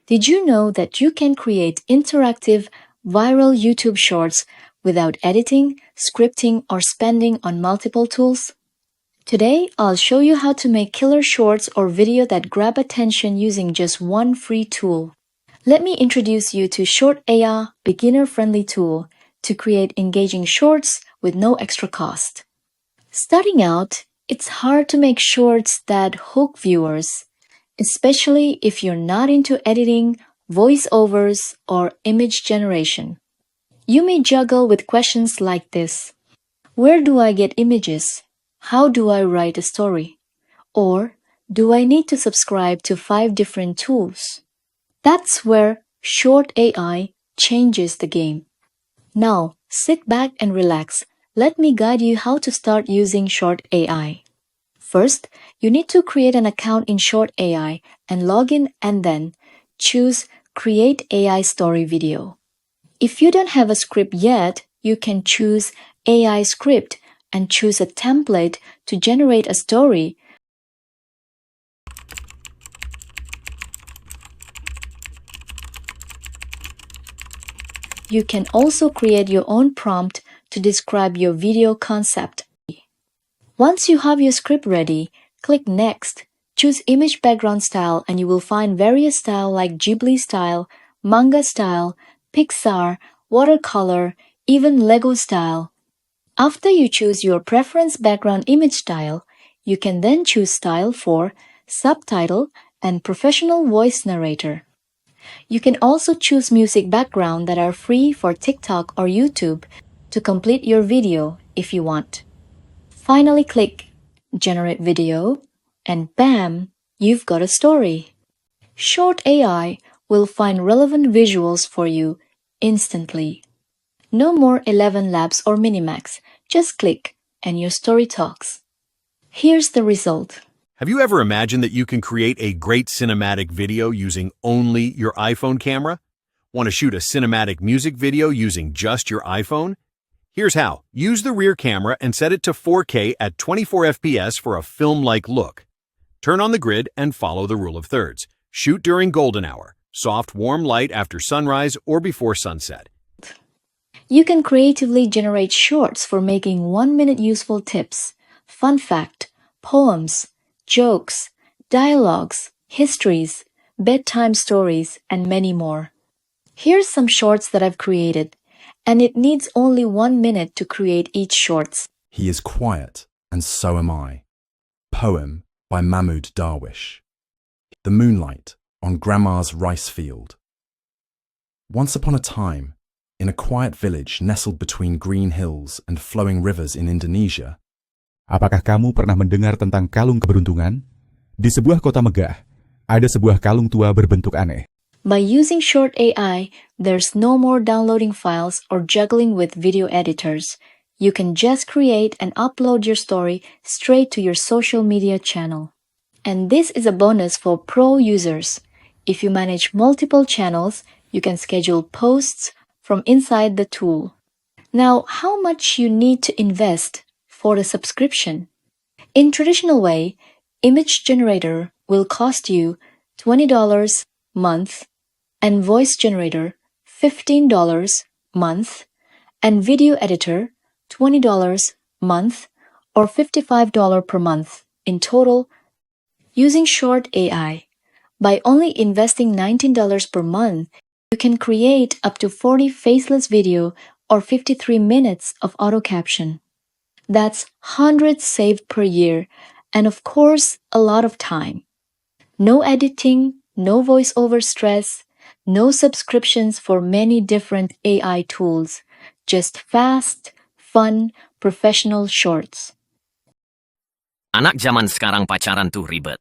Did you know that you can create interactive, viral YouTube shorts without editing, scripting, or spending on multiple tools? Today, I'll show you how to make killer shorts or video that grab attention using just one free tool. Let me introduce you to ShortAI, beginner-friendly tool to create engaging shorts with no extra cost. Starting out, it's hard to make shorts that hook viewers, especially if you're not into editing, voiceovers, or image generation. You may juggle with questions like this: where do I get images? How do I write a story? Or do I need to subscribe to 5 different tools? That's where ShortAI changes the game. Now, sit back and relax. Let me guide you how to start using ShortAI. First, you need to create an account in ShortAI and log in, and then choose Create AI Story Video. If you don't have a script yet, you can choose AI Script and choose a template to generate a story. You can also create your own prompt to describe your video concept. Once you have your script ready, click Next. Choose Image Background Style and you will find various styles like Ghibli style, manga style, Pixar, watercolor, even Lego style. After you choose your preference background image style, you can then choose style for subtitle and professional voice narrator. You can also choose music background that are free for TikTok or YouTube to complete your video if you want. Finally, click Generate Video and bam, you've got a story. ShortAI will find relevant visuals for you instantly. No more ElevenLabs or Minimax. Just click and your story talks. Here's the result. Have you ever imagined that you can create a great cinematic video using only your iPhone camera? Want to shoot a cinematic music video using just your iPhone? Here's how. Use the rear camera and set it to 4K at 24 FPS for a film-like look. Turn on the grid and follow the rule of thirds. Shoot during golden hour, soft, warm light after sunrise or before sunset. You can creatively generate shorts for making 1-minute useful tips, fun fact, poems, jokes, dialogues, histories, bedtime stories, and many more. Here's some shorts that I've created, and it needs only 1 minute to create each shorts. He is quiet, and so am I. Poem by Mahmoud Darwish. The moonlight on Grandma's rice field. Once upon a time, in a quiet village nestled between green hills and flowing rivers in Indonesia. Apakah kamu pernah mendengar tentang kalung keberuntungan? Di sebuah kota megah, ada sebuah kalung tua berbentuk aneh. By using ShortAI, there's no more downloading files or juggling with video editors. You can just create and upload your story straight to your social media channel. And this is a bonus for pro users. If you manage multiple channels, you can schedule posts from inside the tool. Now, how much you need to invest for the subscription? In traditional way, image generator will cost you $20 month, and voice generator $15 month, and video editor $20 month or $55 per month in total. Using ShortAI, by only investing $19 per month, you can create up to 40 faceless video or 53 minutes of auto caption. That's hundreds saved per year, and of course, a lot of time. No editing, no voiceover stress, no subscriptions for many different AI tools, just fast, fun, professional shorts. Anak zaman sekarang pacaran tuh ribet.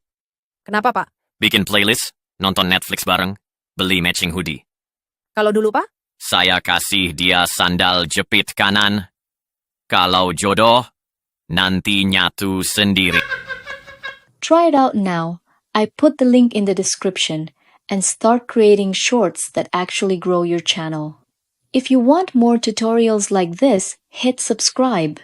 Kenapa, Pak? Bikin playlist, nonton Netflix bareng, beli matching hoodie. Kalau dulu, Pak? Saya kasih dia sandal jepit kanan. Kalau jodoh, nanti nyatu sendiri. Try it out now. I put the link in the description and start creating shorts that actually grow your channel. If you want more tutorials like this, hit subscribe.